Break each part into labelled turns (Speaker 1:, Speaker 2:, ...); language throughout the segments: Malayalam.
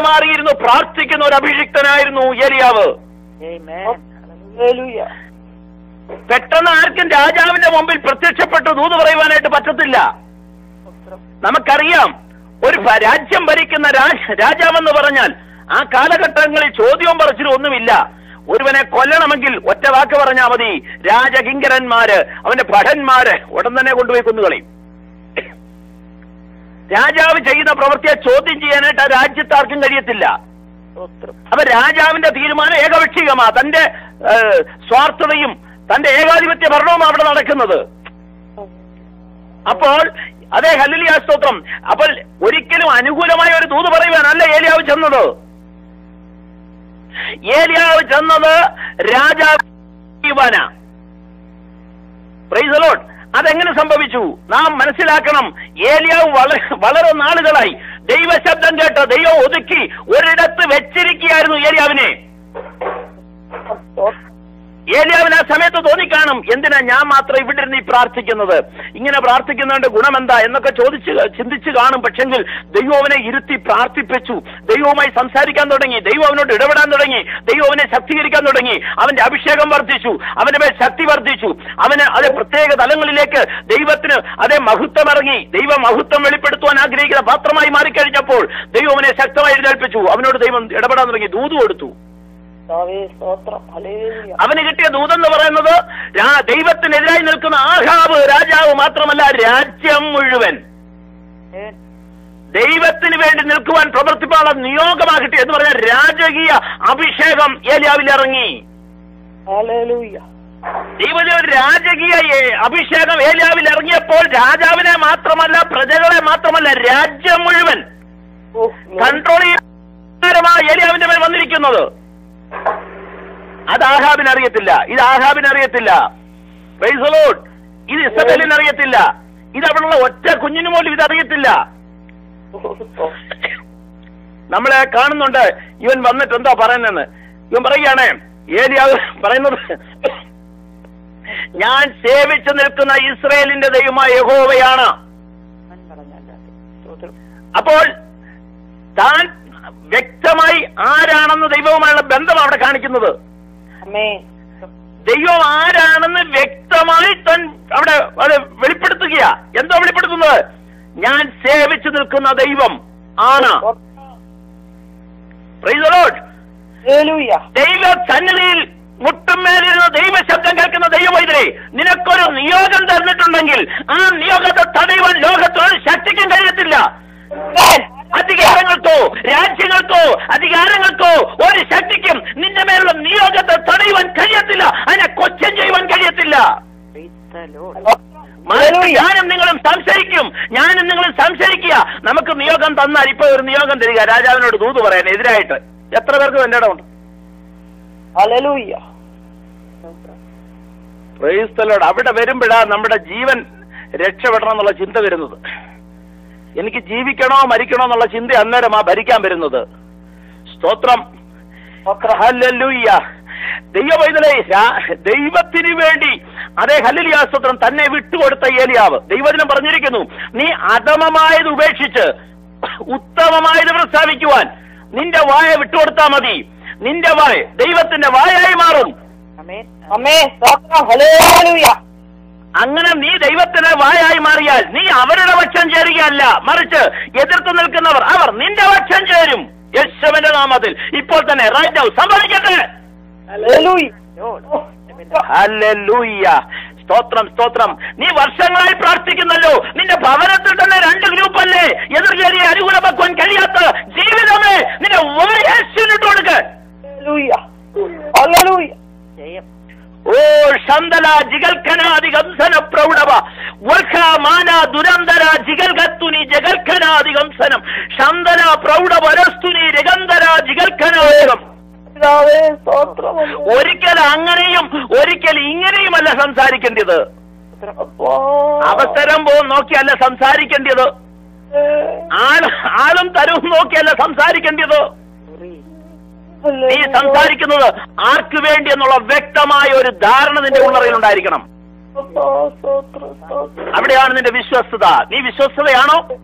Speaker 1: മാറിയിരുന്നു പ്രാർത്ഥിക്കുന്ന ഒരു അഭിഷിക്തനായിരുന്നു ഏലിയാവ്. പെട്ടെന്ന് ആർക്കും രാജാവിന്റെ മുമ്പിൽ പ്രത്യക്ഷപ്പെട്ട് ദൂത് പറയുവാനായിട്ട് പറ്റത്തില്ല. നമുക്കറിയാം, ഒരു രാജ്യം ഭരിക്കുന്ന രാജാവെന്ന് പറഞ്ഞാൽ ആ കാലഘട്ടങ്ങളിൽ ചോദ്യവും പറച്ചിലും ഒന്നുമില്ല. ഒരുവനെ കൊല്ലണമെങ്കിൽ ഒറ്റ വാക്ക് പറഞ്ഞാൽ മതി, രാജകിങ്കരന്മാര്, അവന്റെ ഭടന്മാര് ഉടൻ തന്നെ കൊണ്ടുപോയി കൊന്നുകളയും. രാജാവ് ചെയ്യുന്ന പ്രവൃത്തിയെ ചോദ്യം ചെയ്യാനായിട്ട് ആ രാജ്യത്താർക്കും കഴിയത്തില്ല. അപ്പൊ രാജാവിന്റെ തീരുമാനം ഏകപക്ഷീയമാ. തന്റെ സ്വാർത്ഥതയും തന്റെ ഏകാധിപത്യ ഭരണവും അവിടെ നടക്കുന്നത്. അപ്പോൾ അതേ ഹല്ലേലൂയ സ്തോത്രം. അപ്പോൾ ഒരിക്കലും അനുകൂലമായ ഒരു ദൂത് പറയുവാനല്ല ഏലിയാവ് ചെന്നത്. ഏലിയാവ് ചെന്നത് രാജാവാന. Praise the Lord. അതെങ്ങനെ സംഭവിച്ചു നാം മനസ്സിലാക്കണം. ഏലിയാവ് വളരെ നാളുകളായി ദൈവശബ്ദം കേട്ട് ദൈവം ഒതുക്കി ഒരിടത്ത് വെച്ചിരിക്കുകയായിരുന്നു ഏലിയാവിനെ. ഏലിയാവിന് ആ സമയത്ത് തോന്നിക്കാണും, എന്തിനാ ഞാൻ മാത്രം ഇവിടെ ഇരുന്ന് പ്രാർത്ഥിക്കുന്നത്, ഇങ്ങനെ പ്രാർത്ഥിക്കുന്നതിന്റെ ഗുണമെന്താ എന്നൊക്കെ ചിന്തിച്ചു കാണും. പക്ഷെങ്കിൽ ദൈവം അവനെ ഇരുത്തി പ്രാർത്ഥിപ്പിച്ചു. ദൈവവുമായി സംസാരിക്കാൻ തുടങ്ങി, ദൈവം അവനോട് ഇടപെടാൻ തുടങ്ങി, ദൈവം അവനെ ശക്തീകരിക്കാൻ തുടങ്ങി. അവന്റെ അഭിഷേകം വർദ്ധിച്ചു, അവന്റെ മേൽ ശക്തി വർദ്ധിച്ചു. അവന് അത് പ്രത്യേക തലങ്ങളിലേക്ക് ദൈവത്തിന് അതേ മഹത്വം ഇറങ്ങി. ദൈവ മഹത്വം വെളിപ്പെടുത്തുവാൻ ആഗ്രഹിക്കുന്ന പാത്രമായി മാറിക്കഴിഞ്ഞപ്പോൾ ദൈവം അവനെ ശക്തമായി എഴുന്നേൽപ്പിച്ചു. അവനോട് ദൈവം ഇടപെടാൻ തുടങ്ങി, ദൂത് കൊടുത്തു. അവന് കിട്ടിയ ദൂതെന്ന് പറയുന്നത് ദൈവത്തിനെതിരായി നിൽക്കുന്ന ആഹാബ് രാജാവ് മാത്രമല്ല, രാജ്യം മുഴുവൻ ദൈവത്തിന് വേണ്ടി നിൽക്കുവാൻ പ്രവർത്തിപ്പാനുള്ള നിയോഗമാണ് കിട്ടിയത് എന്ന് പറഞ്ഞാൽ രാജകീയ അഭിഷേകം ഏലിയാവിൽ ഇറങ്ങി. ദൈവത്തിന്റെ ഒരു രാജകീയ അഭിഷേകം ഏലിയാവിൽ ഇറങ്ങിയപ്പോൾ രാജാവിനെ മാത്രമല്ല, പ്രജകളെ മാത്രമല്ല, രാജ്യം മുഴുവൻ കൺട്രോൾ ചെയ്യാൻ ഏലിയാവിന്റെ മേൽ വന്നിരിക്കുന്നത്. അത് ആഹാബിന് അറിയത്തില്ല, ഇത് ആഹാബിന് അറിയത്തില്ല. Praise the Lord. ഇത് ഇസബേലിന് അറിയത്തില്ല, ഇത് അവിടെയുള്ള ഒറ്റ കുഞ്ഞിന് പോലും ഇതറിയത്തില്ല. നമ്മളെ കാണുന്നുണ്ട്, ഇവൻ വന്നിട്ട് എന്താ പറയുന്നെന്ന്. ഇവൻ പറയുകയാണ്, ഏലിയാവ് പറയുന്നത്, ഞാൻ സേവിച്ചു നിൽക്കുന്ന ഇസ്രായേലിന്റെ ദൈവമായ യഹോവയാണ്. അപ്പോൾ താൻ വ്യക്തമായി ആരാണെന്ന് ദൈവവുമായുള്ള ബന്ധം അവിടെ കാണിക്കുന്നത്. ദൈവം ആരാണെന്ന് വ്യക്തമായി താൻ അവിടെ അത് വെളിപ്പെടുത്തുകയാ. എന്തോ വെളിപ്പെടുത്തുന്നത്? ഞാൻ സേവിച്ചു നിൽക്കുന്ന ദൈവം ആണ്. Praise the Lord. ദൈവ സന്നിധിയിൽ മുട്ടുമേലിരുന്ന് ദൈവശബ്ദം കേൾക്കുന്ന ദൈവവൈദ്യരെ, നിനക്കൊരു നിയോഗം തന്നിട്ടുണ്ടെങ്കിൽ ആ നിയോഗത്തെ തടയുവാൻ ലോകത്തോട് ശക്തിക്കും കഴിയത്തില്ല. അധികാരങ്ങൾക്കോ രാജ്യങ്ങൾക്കോ അധികാരങ്ങൾക്കോ ഒരു ശക്തിക്കും നിന്റെ മേലുള്ള നിയോഗത്തെ തടയുവാൻ കഴിയത്തില്ല, അതിനെ ക്വസ്റ്റ്യൻ ചെയ്യുവാൻ കഴിയത്തില്ല. ഞാനും നിങ്ങളും സംശയിക്കുക. നമുക്ക് നിയോഗം തന്നാൽ, ഇപ്പൊ ഒരു നിയോഗം തരിക, രാജാവിനോട് ദൂത് പറയാൻ എതിരായിട്ട് എത്ര പേർക്ക് എന്റെ ഇടമുണ്ട്? Praise the Lord. അവിടെ വരുമ്പോഴാ നമ്മുടെ ജീവൻ രക്ഷപ്പെടണം എന്നുള്ള ചിന്ത വരുന്നത്. എനിക്ക് ജീവിക്കണോ മരിക്കണോ എന്നുള്ള ചിന്ത അന്നേരമാ ഭരിക്കാൻ വരുന്നത്. സ്തോത്രം. ഹല്ലേലൂയ. ദൈവവൈദ്യരെ, ദൈവത്തിന് വേണ്ടി അതേ ഹല്ലേലൂയ സ്തോത്രം തന്നെ വിട്ടുകൊടുത്ത ഏലിയാവ്. ദൈവവചനം പറഞ്ഞിരിക്കുന്നു, നീ അധമമായത് ഉപേക്ഷിച്ച് ഉത്തമമായത് പ്രസ്താവിക്കുവാൻ നിന്റെ വായ വിട്ടുകൊടുത്താൽ മതി. നിന്റെ വായ ദൈവത്തിന്റെ വായായി മാറും. അങ്ങനെ നീ ദൈവത്തിന്റെ വായായി മാറിയാൽ നീ അവരുടെ പക്ഷം ചേരുകയല്ല, മറിച്ച് എതിർത്ത് നിൽക്കുന്നവർ അവർ നിന്റെ പക്ഷം ചേരും. യേശുവിന്റെ നാമത്തിൽ ഇപ്പോൾ തന്നെ റൈറ്റ് നൗ സംഭവിക്കട്ടെ. ഹല്ലേലൂയ. സ്തോത്രം, സ്തോത്രം. നീ വർഷങ്ങളായി പ്രാർത്ഥിക്കുന്നല്ലോ, നിന്റെ ഭവനത്തിൽ തന്നെ 2 ഗ്രൂപ്പല്ലേ എതിർകേറിയ അനുകൂലമാക്കുവാൻ കഴിയാത്ത ജീവിതമേ, നിന്റെ യേശുവിനിട്ട് കൊടുക്ക. ഓ ശന്തല ജിഗൽഖനാദികംസന പ്രൗഢവ വർഷമാന ദുരന്തര ജിഗൽഗത്തുനി ജഗൽഖനാദികംസനം ശന്തന പ്രൗഢവരസ്തുനി രഗന്ധര ജിഗൽഖനാദികം. ഒരിക്കൽ അങ്ങനെയും ഒരിക്കൽ ഇങ്ങനെയുമല്ല സംസാരിക്കേണ്ടത്. അവസരം നോക്കിയല്ല സംസാരിക്കേണ്ടത്. ആളും തരവും നോക്കിയല്ല സംസാരിക്കേണ്ടത്. നീ സംസാരിക്കുന്നത് ആർക്ക് വേണ്ടി എന്നുള്ള വ്യക്തമായ ഒരു ധാരണ നിന്റെ ഉള്ളറയിലുണ്ടായിരിക്കണം. അവിടെയാണ് നിന്റെ വിശ്വസ്തത. നീ വിശ്വസ്തതയാണോ?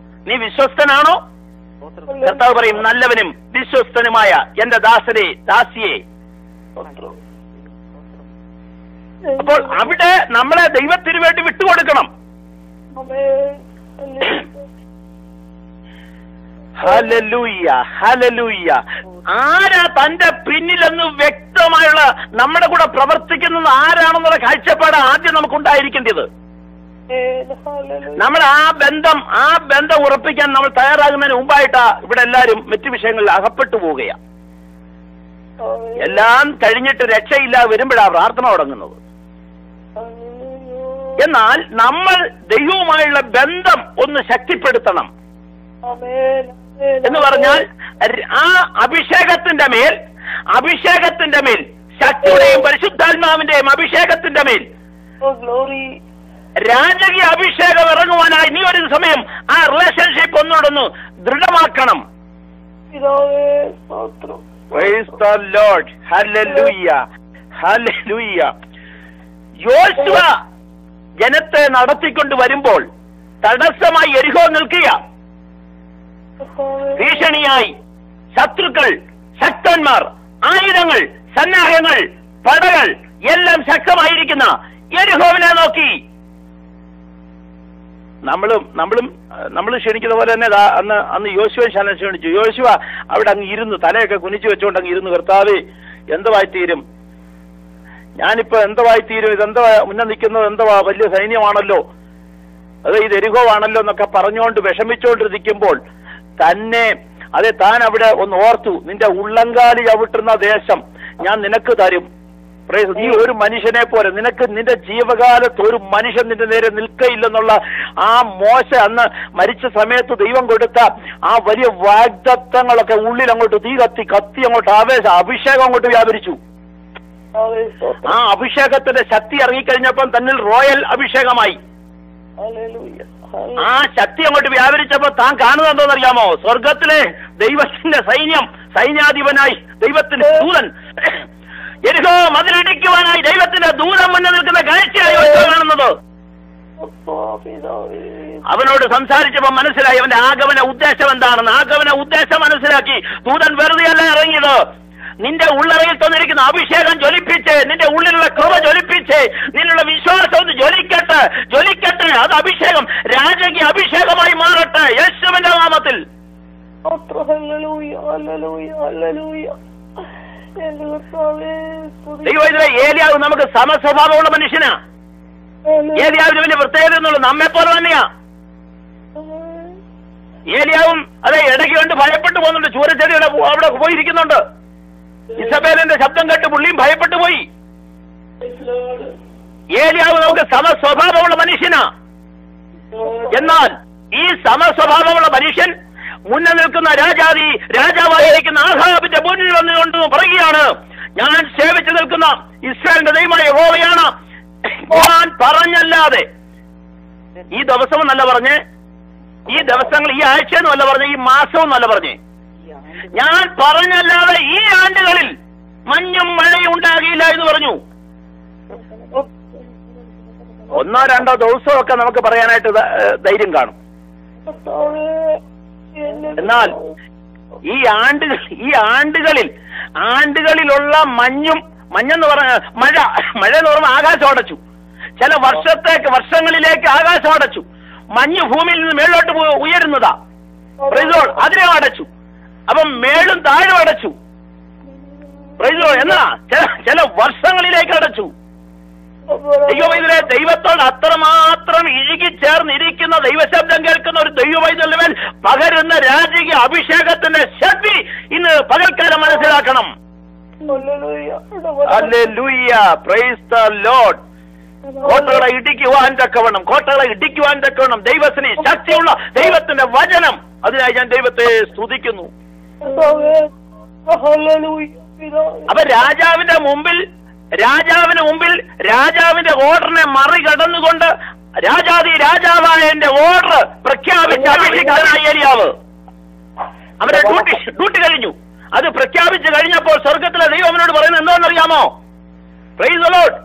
Speaker 1: നീ വിശ്വസ്തനാണോ? കർത്താവ് പറയും, നല്ലവനും വിശ്വസ്തനുമായ എന്റെ ദാസനെ, ദാസിയെ. അപ്പോൾ അവിടെ നമ്മളെ ദൈവത്തിന് വേണ്ടി വിട്ടുകൊടുക്കണം. Hallelujah, hallelujah. ആരാ തന്റെ പിന്നിലെന്ന് വ്യക്തമായുള്ള നമ്മുടെ കൂടെ പ്രവർത്തിക്കുന്നത് ആരാണെന്നുള്ള കാഴ്ചപ്പാട് ആദ്യം നമുക്കുണ്ടായിരിക്കേണ്ടത്. നമ്മൾ ആ ബന്ധം ഉറപ്പിക്കാൻ നമ്മൾ തയ്യാറാകുന്നതിന് മുമ്പായിട്ടാ ഇവിടെ എല്ലാവരും മറ്റു വിഷയങ്ങളിൽ അകപ്പെട്ടു പോവുകയാണ്. എല്ലാം കഴിഞ്ഞിട്ട് രക്ഷയില്ലാതെ വരുമ്പോഴാണ് പ്രാർത്ഥന തുടങ്ങുന്നത്. എന്നാൽ നമ്മൾ ദൈവവുമായുള്ള ബന്ധം ഒന്ന് ശക്തിപ്പെടുത്തണം. എന്ന് പറഞ്ഞാൽ ആ അഭിഷേകത്തിന്റെ മേൽ ശക്തിയുടെയും പരിശുദ്ധാത്മാവിന്റെയും അഭിഷേകത്തിന്റെ മേൽ രാജകീയ അഭിഷേകം ഇറങ്ങുവാനായി നീ ഒരു സമയം ആ relationship ഒന്നുകൂടൊന്ന് ദൃഢമാക്കണം. Praise the Lord. Hallelujah. Hallelujah. യോശുവ ജനത്തെ നടത്തിക്കൊണ്ട് വരുമ്പോൾ തടസ്സമായി യെരിഹോ നിൽക്കുക. ഭീഷണിയായി ശത്രുക്കൾ, ശക്തന്മാർ, ആയുധങ്ങൾ, സന്നാഹങ്ങൾ, പടകൾ എല്ലാം ശക്തമായിരിക്കുന്ന യെരിഹോവിനെ നോക്കി നമ്മളും ക്ഷണിക്കുന്ന പോലെ തന്നെ അന്ന് യോശുവ ക്ഷണിച്ചു. യോശുവ അവിടെ അങ്ങ് ഇരുന്നു, തലയൊക്കെ കുനിച്ചു വെച്ചുകൊണ്ട് അങ്ങ് ഇരുന്നു. കർത്താവേ, എന്തുവായിത്തീരും, ഞാനിപ്പോ എന്തുവായിത്തീരും, ഇതെന്താ മുന്നേ നിൽക്കുന്നത്, എന്തുവാ വലിയ സൈന്യമാണല്ലോ, അത് ഈ യെരിഹോ ആണല്ലോ എന്നൊക്കെ പറഞ്ഞുകൊണ്ട് വിഷമിച്ചുകൊണ്ടിരിക്കുമ്പോൾ തന്നെ താൻ അവിടെ ഒന്ന് ഓർത്തു, നിന്റെ ഉള്ളങ്കാലി ചവിട്ടുന്ന ദേശം ഞാൻ നിനക്ക് തരും. നീ ഒരു മനുഷ്യനെ പോലെ, നിന്റെ ജീവകാലത്ത് ഒരു മനുഷ്യൻ നിന്റെ നേരെ നിൽക്കയില്ലെന്നുള്ള ആ മോശ അന്ന് മരിച്ച സമയത്ത് ദൈവം കൊടുത്ത ആ വലിയ വാഗ്ദത്തങ്ങളൊക്കെ ഉള്ളിൽ അങ്ങോട്ട് തീ കത്തി അങ്ങോട്ട് അഭിഷേകം അങ്ങോട്ട് വ്യാപരിച്ചു. ആ അഭിഷേകത്തിന്റെ ശക്തി ഇറങ്ങിക്കഴിഞ്ഞപ്പം തന്നിൽ റോയൽ അഭിഷേകമായി. ആ ശക്തി അങ്ങോട്ട് വ്യാപരിച്ചപ്പോ താൻ കാണുന്നത് എന്തോന്നറിയാമോ? സ്വർഗത്തിലെ ദൈവത്തിന്റെ സൈന്യാധിപനായി ദൈവത്തിന്റെ ദൂതൻ, യെരിഹോ മതിലിടിക്കുവാനായി ദൈവത്തിന്റെ ദൂതൻ മുന്നിൽ നിൽക്കുന്ന കാഴ്ചയായി കാണുന്നത്. അവനോട് സംസാരിച്ചപ്പോ മനസ്സിലായി അവന്റെ ആഗമന ഉദ്ദേശം എന്താണെന്ന്. ആഗമന ഉദ്ദേശം മനസ്സിലാക്കി. ദൂതൻ വെറുതെയല്ല ഇറങ്ങിയത്, നിന്റെ ഉള്ളറയിൽ തന്നിരിക്കുന്ന അഭിഷേകം ജ്വലിപ്പിച്ച്, നിന്റെ ഉള്ളിലുള്ള കൃപ ജ്വലിപ്പിച്ച്, നിന്നുള്ള വിശ്വാസം ഒന്ന് ജ്വലിക്കട്ടെ. അത് അഭിഷേകം രാജകീയ അഭിഷേകമായി മാറട്ടെ യേശുവിന്റെ നാമത്തിൽ. ദൈവത്തിലെ ഏലിയാവ് നമുക്ക് സമസ്വഭാവമുള്ള മനുഷ്യനാ. ഏലിയാവിന് വലിയ പ്രത്യേകത എന്നുള്ളൂ, നമ്മെ പോലെ തന്നെയാ. ഏലിയാവും ഇടയ്ക്ക് കണ്ട് ഭയപ്പെട്ടു പോകുന്നുണ്ട്. ചൂരച്ചെടിയുടെ അവിടെ പോയിരിക്കുന്നുണ്ട്. ഇസബേലിന്റെ ശബ്ദം കേട്ട് പുള്ളിയും ഭയപ്പെട്ടു പോയി. ഏലിയാവ് നമുക്ക് സമസ്വഭാവമുള്ള മനുഷ്യനാ. എന്നാൽ ഈ സമസ്വഭാവമുള്ള മനുഷ്യൻ മുന്നേ നിൽക്കുന്ന രാജാവായിരിക്കുന്ന ആഹാബിന്റെ മുന്നിൽ വന്നുകൊണ്ട് പറയുകയാണ്, ഞാൻ സേവിച്ചു നിൽക്കുന്ന ഇസ്രായേലിന്റെ ദൈവമായ യഹോവയാണ്, ഞാൻ പറഞ്ഞല്ലാതെ. ഈ ദിവസമെന്നല്ല പറഞ്ഞ്, ഈ ദിവസങ്ങൾ, ഈ ആഴ്ചയെന്നല്ല പറഞ്ഞ്, ഈ മാസമെന്നല്ല പറഞ്ഞ്, ഞാൻ പറഞ്ഞല്ലാതെ ഈ ആണ്ടുകളിൽ മഞ്ഞും മഴയും ഉണ്ടാകില്ല എന്ന് പറഞ്ഞു. 1-2 ദിവസമൊക്കെ നമുക്ക് പറയാനായിട്ട് ധൈര്യം കാണും. എന്നാൽ ഈ ആണ്ടുകളിലുള്ള മഞ്ഞെന്ന് പറഞ്ഞ മഴ എന്ന് പറഞ്ഞാൽ ആകാശം അടച്ചു. ചില വർഷങ്ങളിലേക്ക് ആകാശം അടച്ചു. മഞ്ഞ് ഭൂമിയിൽ നിന്ന് മേളിലോട്ട് ഉയരുന്നതാ. അതിനെ അടച്ചു. അപ്പം മേളും താഴും അടച്ചു. എന്നാ ചില വർഷങ്ങളിലേക്ക് അടച്ചു. ദൈവവൈദ്യരെ ദൈവത്തോട് അത്രമാത്രം ഇഴുകിച്ചേർന്നിരിക്കുന്ന ദൈവശബ്ദം കേൾക്കുന്ന ഒരു ദൈവവൈദ്യന്റെ മേൽ പകരുന്ന രാജകീയ അഭിഷേകത്തിന്റെ ശക്തി ഇന്ന് പകൽക്കാലം മനസ്സിലാക്കണം. Hallelujah, praise the Lord. കോട്ടകളെ ഇടിക്കുവാൻ തക്കവണ്ണം ദൈവത്തിന് ശക്തിയുള്ള ദൈവത്തിന്റെ വചനം. അതിനായി ഞാൻ ദൈവത്തെ സ്തുതിക്കുന്നു. അപ്പൊ രാജാവിന് മുമ്പിൽ രാജാവിന്റെ ഓർഡറിനെ മറികടന്നുകൊണ്ട് രാജാവായ എന്റെ ഓർഡർ പ്രഖ്യാപിച്ച അഭിഷിക്തനായ ഏലിയാവ് അവരുടെ ഡ്യൂട്ടി കഴിഞ്ഞു. അത് പ്രഖ്യാപിച്ചു കഴിഞ്ഞപ്പോൾ സ്വർഗത്തിലെ ദൈവം അവനോട് പറയുന്നത് എന്താണെന്നറിയാമോ? Praise the Lord.